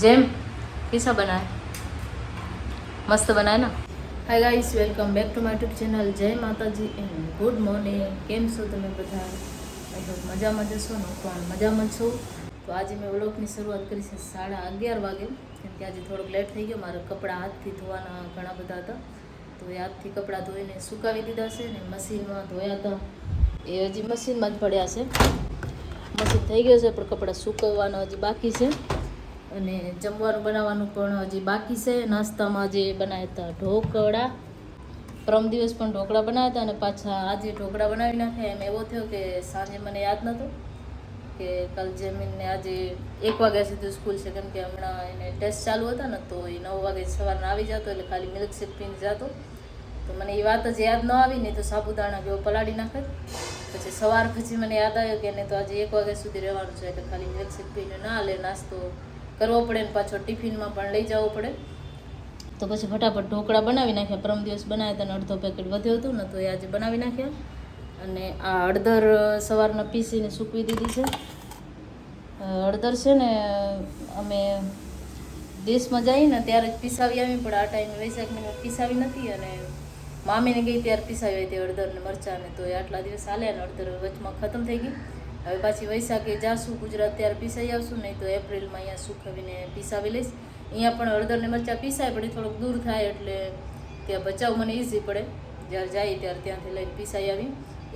જેમ कैसा बना है मस्त बना है ना hi guys welcome back to my YouTube channel જય માતાજી એન્ડ ગુડ મોર્નિંગ કેમ છો તમે બધા આઈ હોપ મજામાં જશો ને હું પણ મજામાં છું તો આજે મેં વ્લોગની શરૂઆત કરી છે 11:30 વાગે કેમ કે આજે થોડોક લેટ થઈ ગયો મારા કપડાં હાથથી ધોવાના ઘણા બધા હતા તો એ હાથથી કપડાં ધોઈને સુકાવી દીધા છે ને મશીનમાં ધોયા હતા એ હજી મશીનમાં જ પડ્યા છે મશીન થઈ ગયો છે પણ કપડાં સુકવવાના હજી બાકી છે અને જમવાનું બનાવવાનું પણ હજી બાકી છે નાસ્તામાં જે બનાવ્યા હતા ઢોકળા પરમ દિવસ પણ ઢોકળા બનાવ્યા હતા અને પાછા આજે ઢોકળા બનાવી નાખ્યા એમ એવો થયો કે સાંજે મને યાદ નહોતું કે કાલ જેમીનને આજે 1 વાગ્યા સુધી સ્કૂલ છે કેમ કે હમણાં એને ટેસ્ટ ચાલુ હતા ને તો એ 9 વાગે સવારના આવી જતો એટલે ખાલી મિલ્કશેક પીને જતો તો મને એ વાત જ યાદ ન આવી નહીં તો સાબુદાણા કેવો પલાળી નાખે પછી સવાર પછી મને યાદ આવ્યો કે એને તો આજે 1 વાગ્યા સુધી રહેવાનું છે એટલે ખાલી મિલ્કશેક પીને ના લે નાસ્તો કરવો પડે ને પાછો ટિફિનમાં પણ લઈ જવો પડે તો પછી ફટાફટ ઢોકળા બનાવી નાખ્યા પરમ દિવસ બનાવ્યા હતા અને અડધો પેકેટ વધ્યો હતું ને તો એ આજે બનાવી નાખ્યા અને આ હળદર સવારના પીસીને સૂકવી દીધી છે હળદર છે ને અમે દેશમાં જઈએ ને ત્યારે જ પીસાવી આવી પણ આ ટાઈમે વૈશાખ મહિનો પીસાવી નથી અને મામીને ગઈ ત્યારે પીસાવી હતી હળદર ને મરચાંને તો એ આટલા દિવસ હાલ્યા ને હળદર વચમાં ખતમ થઈ ગઈ હવે પાછી વૈશાખે જાશું ગુજરાત ત્યારે પીસાઈ આવશું નહીં તો એપ્રિલમાં અહીંયા સુખવીને પીસાવી લઈશ અહીંયા પણ હળદર ને મરચાં પીસાય પણ થોડુંક દૂર થાય એટલે ત્યાં બચાવ મને ઇઝી પડે જ્યારે જાય ત્યારે ત્યાંથી લઈને પીસાઈ આવી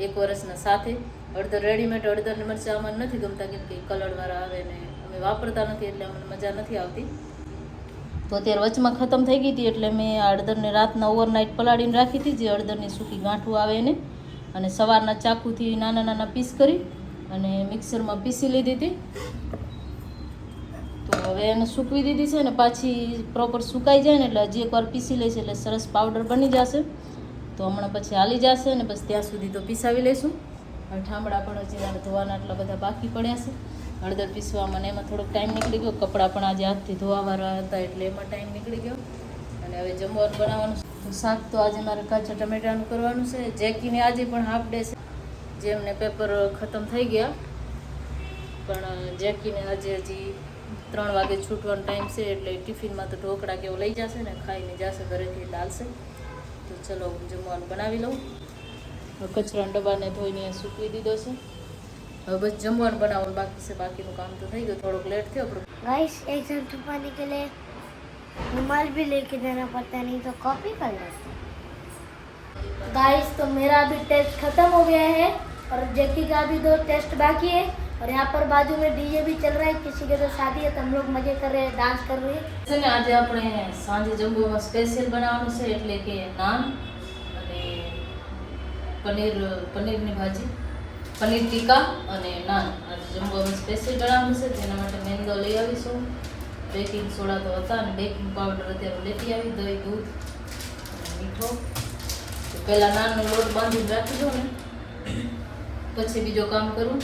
1 વર્ષના સાથે હળદર રેડીમેડ હળદર ને મરચાં અમને નથી ગમતા કેમ કે કલરવાળા આવે ને અમે વાપરતા નથી એટલે અમને મજા નથી આવતી તો અત્યારે વચમાં ખતમ થઈ ગઈ હતી એટલે મેં આ હળદરને રાતના ઓવરનાઇટ પલાળીને રાખી હતી જે હળદરની સૂકી ગાંઠું આવે એને અને સવારના ચાકુથી નાના નાના પીસ કરી અને મિક્સરમાં પીસી લીધી હતી તો હવે એને સૂકવી દીધી છે અને પાછી પ્રોપર સુકાઈ જાય ને એટલે હજી એકવાર પીસી લઈશ એટલે સરસ પાવડર બની જશે તો હમણાં પછી હાલી જશે ને બસ ત્યાં સુધી તો પીસાવી લઈશું હવે ઠામડા પણ હજી ધોવાના એટલા બધા બાકી પડ્યા છે હળદર પીસવામાં એમાં થોડોક ટાઈમ નીકળી ગયો કપડાં પણ આજે હાથથી ધોવાવાળા હતા એટલે એમાં ટાઈમ નીકળી ગયો અને હવે જમવાનું બનાવવાનું તો શાક તો આજે મારે કાચા ટમેટાનું કરવાનું છે જેકીને આજે પણ હાફ ડે છે જેમને પેપર ખતમ થઈ ગયા પણ જેકીને આજે હજી 3 વાગે છૂટવાનો ટાઈમ છે એટલે ટિફિનમાં તો ઢોકળા કેવો લઈ જશે ને ખાઈને જશે ઘરેથી ડાલશે તો ચલો જમવાનું બનાવી લઉં કચરાના ડબ્બાને ધોઈને સૂકવી દીધો છે હવે બસ જમવાનું બનાવવાનું બાકી છે બાકીનું કામ તો થઈ ગયું થોડોક લેટ થયો गाइस एग्जाम छुपाने के लिए रुमाल भी लेके जाना पड़ता नहीं तो कॉपी कर लेते गाइस तो मेरा अभी टेस्ट खत्म हो गया है और जेकी का अभी 2 टेस्ट बाकी है और यहाँ पर बाजू में डीजे भी चल रहा है किसी के तो शादी है तो हम लोग मजे कर रहे हैं डांस कर रहे हैं છે ને આજે આપણે સાંજે જમવામાં સ્પેશિયલ બનાવવાનું છે એટલે કે નાન અને પનીરની ભાજી પનીર ટીકા અને નાન આજે જમવામાં સ્પેશિયલ બનાવવાનું છે જેના માટે મેંદો લઈ આવીશું બેકિંગ સોડા તો હતા અને બેકિંગ પાવડર અત્યારે લેતી આવી દહીં દૂધ અને મીઠો તો પહેલાં નાનનો લોટ બાંધીને રાખી દો ને પછી બીજો કામ કરું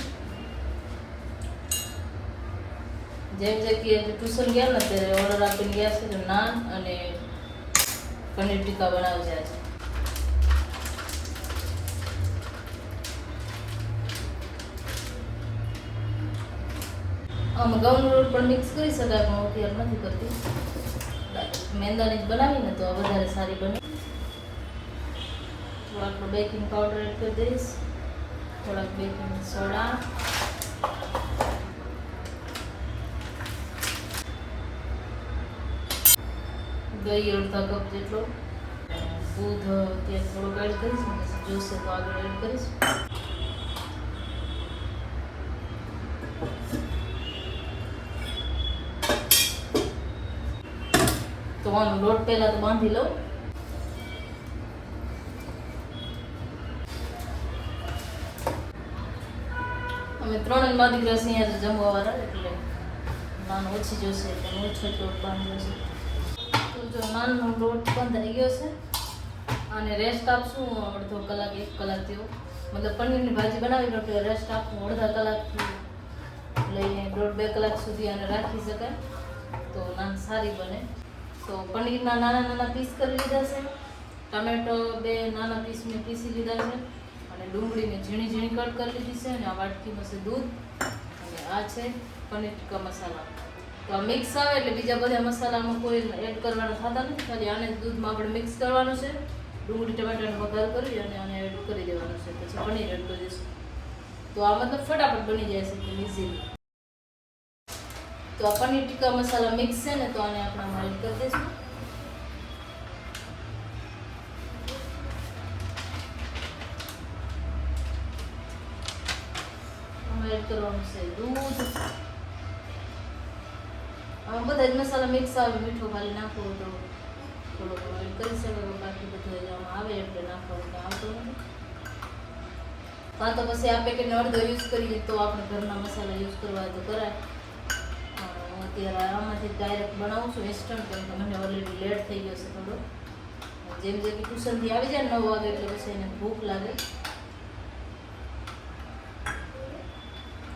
જેમ જે કે ટ્યુશન ગયા ને ત્યારે ઓર્ડર આપીને ગયા છે તો નાન અને પનીર ટીકા બનાવજે આજે આમાં ઘઉંનો લોટ પણ મિક્સ કરી શકાય પણ હું અત્યારે નથી કરતી મેંદાની જ બનાવીને તો આ વધારે સારી બને થોડાક બેકિંગ પાવડર એડ કરી દઈશ થોડાક બેકિંગ સોડા દહીં અડધા કપ જેટલો દૂધ ત્યાં થોડુંક એડ કરીશ ને જોશે તો આગળ એડ કરીશ તો આનો લોટ પહેલા તો બાંધી લઉં અમે 3 માં દીકરા છે અહીંયા જમવા વાળા એટલે નાનો ઓછી જોશે એટલે ઓછો લોટ બાંધ્યો છે જો નાનનો લોટ બંધાઈ ગયો છે અને રેસ્ટ આપશું અડધો કલાક 1 કલાક જેવો મતલબ પનીરની ભાજી બનાવી એટલે રેસ્ટ આપવું અડધા કલાકથી લઈને 1.5-2 કલાક સુધી આને રાખી શકાય તો નાન સારી બને તો પનીરના નાના નાના પીસ કરી લીધા છે ટમેટો 2 નાના પીસ મેં પીસી લીધા છે અને ડુંગળીને ઝીણી ઝીણી કટ કરી લીધી છે અને આ વાટકીમાં છે દૂધ અને આ છે પનીર ટીકા મસાલા તો આ મિક્સ આવે એટલે બીજા બધા મસાલામાં કોઈ એડ કરવાના થતા નથી, ખાલી આને દૂધમાં આપણે મિક્સ કરવાનું છે, ડુંગળી ટમાટરનો વઘાર કરી અને આને એડ કરી દેવાનું છે, પછી પનીર એડ કરી દઈશું. તો આ મતલબ ફટાફટ બની જાય છે એકદમ ઇઝીલી. તો આ પનીર ટીકા મસાલા મિક્સ છે ને, તો આને આપણે આમાં એડ કરી દઈશું. આમાં એડ કરવાનું છે દૂધ. આમાં બધા જ મસાલા મિક્સ આવે, મીઠું ખાલી નાખવો તો થોડો ઘણો એડ કરી શકો, બાકી બધું આમાં આવે એટલે નાખવાનું તો આવતો નથી. કાં તો પછી આ પેકેટનો અડધો યુઝ કરીએ તો આપણે ઘરના મસાલા યુઝ કરવા હોય તો કરાય. અત્યારે આમાંથી ડાયરેક્ટ બનાવું છું ઇન્સ્ટન્ટ, કેમ કે મને ઓલરેડી લેટ થઈ ગયો છે થોડો. જેમ જેમ ટ્યુશનથી આવી જાય 9 વાગે એટલે પછી એને ભૂખ લાગે,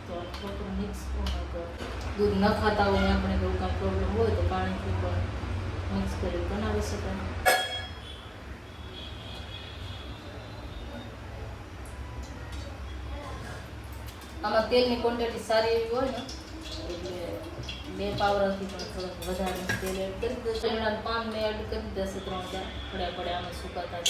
તો પ્રોપર મિક્સ દૂધ ન ખાતા હોય આપણે કોઈ કાંઈ પ્રોબ્લેમ હોય તો પાણીથી પણ મિક્સ કરી બનાવી શકાય. આમાં તેલની ક્વોન્ટિટી સારી એવી હોય ને એટલે 2 પાવરાથી પણ થોડુંક વધારે તેલ એડ કરી દો. લીમડાના પાન મેં એડ કરી દેશે 3-4 પડ્યા આમાં સુકાતા.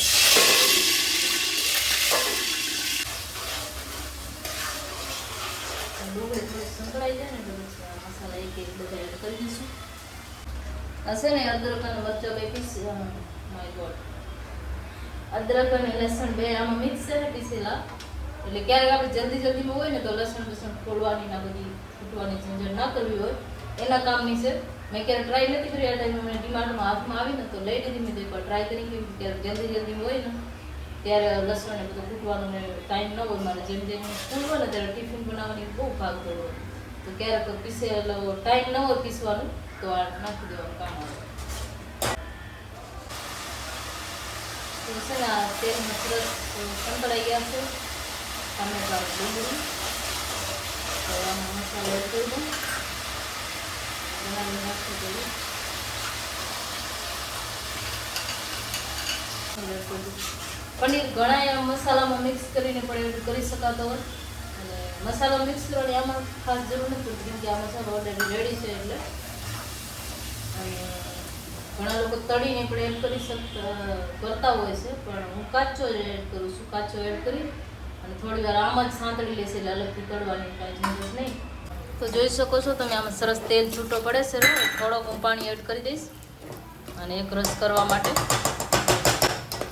ડુંગળી થોડી સંકળાઈ જાય ને તો પછી આ મસાલા એક બધા એડ કરી દઈશું. હશે ને અદરક અને મરચાં 2 પીસ, માય ગોડ, અદરક અને લસણ 2 આમાં મિક્સ છે ને પીસેલા. એટલે ક્યારેક આપણે જલ્દીમાં હોય ને તો લસણ ફોડવાની ના બધી ફૂટવાની ઝંઝટ ના કરવી હોય એના કામની છે. મેં ક્યારે ટ્રાય નથી કરી, આ ટાઈમે મને ડિમાન્ડમાં હાથમાં આવી ને તો લઈ લીધી. મેં તો એકવાર ટ્રાય કરી કે ક્યારેક જલ્દીમાં હોય ને ત્યારે લસણ ને બધું ફૂટવાનું ને ટાઈમ ન હોય મારે, જેમ સ્કૂલ હોય ને ત્યારે ટિફિન બનાવવાની બહુ ભાગતો હોય, તો ક્યારેક પીસેલો ટાઈમ ન હોય પીસવાનું તો આ નાખી દેવાનું કામ આવે. તો છે ને આ તેલમાં સરસ સંકળાઈ ગયા છે ટામેટા ડુંગળી. તો આમાં મસાલો એડ કરી દઉં, બનાવી નાખી દઉં. પનીર ઘણા મસાલામાં મિક્સ કરીને પણ એડ કરી શકાતો હોય, અને મસાલો મિક્સ કરવાની આમાં ખાસ જરૂર નથી, કેમ કે આ મસાલો ઓલરેડી રેડી છે એટલે. અને ઘણા લોકો તળીને પણ એડ કરી કરતા હોય છે, પણ હું કાચો જ એડ કરું છું. કાચો એડ કરી અને થોડી વાર આમ જ સાંતળી લેશે એટલે અલગથી તળવાની કાંઈ ઝંઝટ નહીં. તો જોઈ શકો છો તમે આમાં સરસ તેલ છૂટો પડે છે. થોડોક હું પાણી એડ કરી દઈશ અને એક રસ કરવા માટે.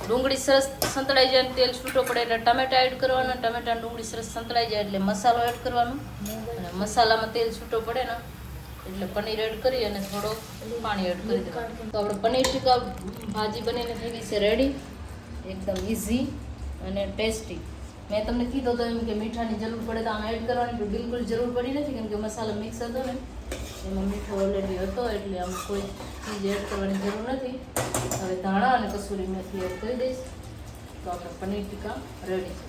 ડુંગળી સરસ સંતળાઈ જાય અને તેલ છૂટો પડે એટલે ટમેટા એડ કરવાના. ટમેટા ડુંગળી સરસ સંતળાઈ જાય એટલે મસાલો એડ કરવાનો, અને મસાલામાં તેલ છૂટો પડે ને એટલે પનીર એડ કરી અને થોડોક પાણી એડ કરી દેવાનું. તો આપણે પનીર ટીકા ભાજી બનીને થઈ ગઈ છે રેડી, એકદમ ઇઝી અને ટેસ્ટી. મેં તમને કીધું તો એમ કે મીઠાની જરૂર પડે તો આમાં એડ કરવાની, તો બિલકુલ જરૂર પડી નથી, કેમ કે મસાલો મિક્સ હતો ને એમાં મીઠો ઓલરેડી હતો એટલે આમાં કોઈ ચીજ એડ કરવાની જરૂર નથી. હવે ધાણા અને કસૂરી મેથી એડ કરી દઈશ તો આપણે પનીર ટીકા રેડી છે.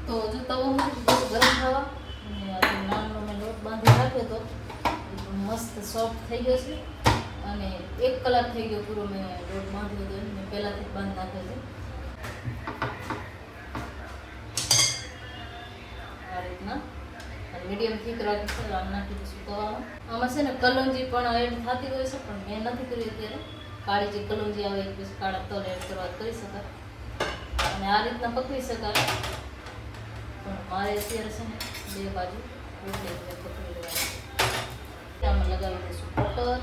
તો જો તવો મૂકી ગરમ થવા, અને આ નાનનો મેં લોટ બાંધી રાખ્યો તો મસ્ત સોફ્ટ થઈ ગયો છે, અને 1 કલાક થઈ ગયો પૂરો મેં લોટ બાંધ્યો હતો, મેં પહેલાંથી જ બાંધી નાખ્યો છે. આ રીતના મીડિયમ થીક રાખી છે. આમ નાખી દઈશું તવામાં. આમાં છે ને કલોંજી પણ એડ થતી હોય છે, પણ મેં નથી કરી અત્યારે. કાળી જે કલોંજી આવે પછી કાળા તલ એડ કરવા કરી શકાય, અને આ રીતના પકવી શકાય. પણ મારે અત્યારે છે ને 2 બાજુ રોટલી પકવી લેવાની. આમાં લગાવી દઈશું બટર.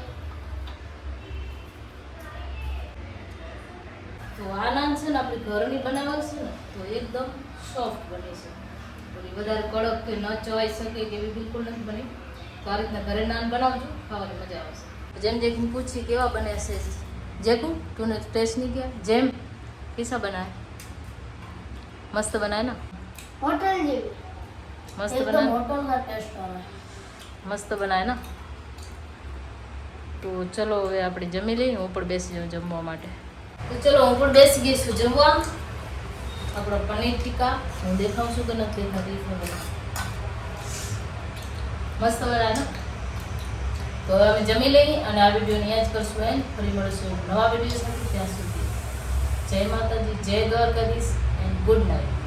તો આ નાન છે ને આપણી ઘરની બનાવવા છે ને તો એકદમ સોફ્ટ બને છે. વધારે કડક કે ન ચવાઈ શકે કે એવી બિલકુલ નથી બની. તો આ રીતના ઘરે નાન બનાવજો, ખાવાની મજા આવશે. જેમ જેકને પૂછી કેવા બને છે जेकू तूने टेस्ट नहीं किया? जेम कैसा बना है? मस्त बना है ना? होटल जेवी मस्त एकदम बना है, होटल का टेस्ट आ रहा है. मस्त बना है ना? તો ચલો હવે આપણે જમી લઈએ. હું પણ બેસી જાઉં જમવા માટે. તો ચલો હું પણ બેસી ગઈ છું જમવા. આપણો પનીર ટીકા હું દેખાઉં છું કે નથી દેખાતી? મસ્ત બનાવે ને? તો હવે અમે જમી લઈએ અને આ વિડીયોને અહીંયા જ કરશું એન્ડ. ફરી મળીશું નવા વિડીયો સાથે. ત્યાં સુધી જય માતાજી, જય દ્વારકાધીશ એન્ડ ગુડ નાઇટ.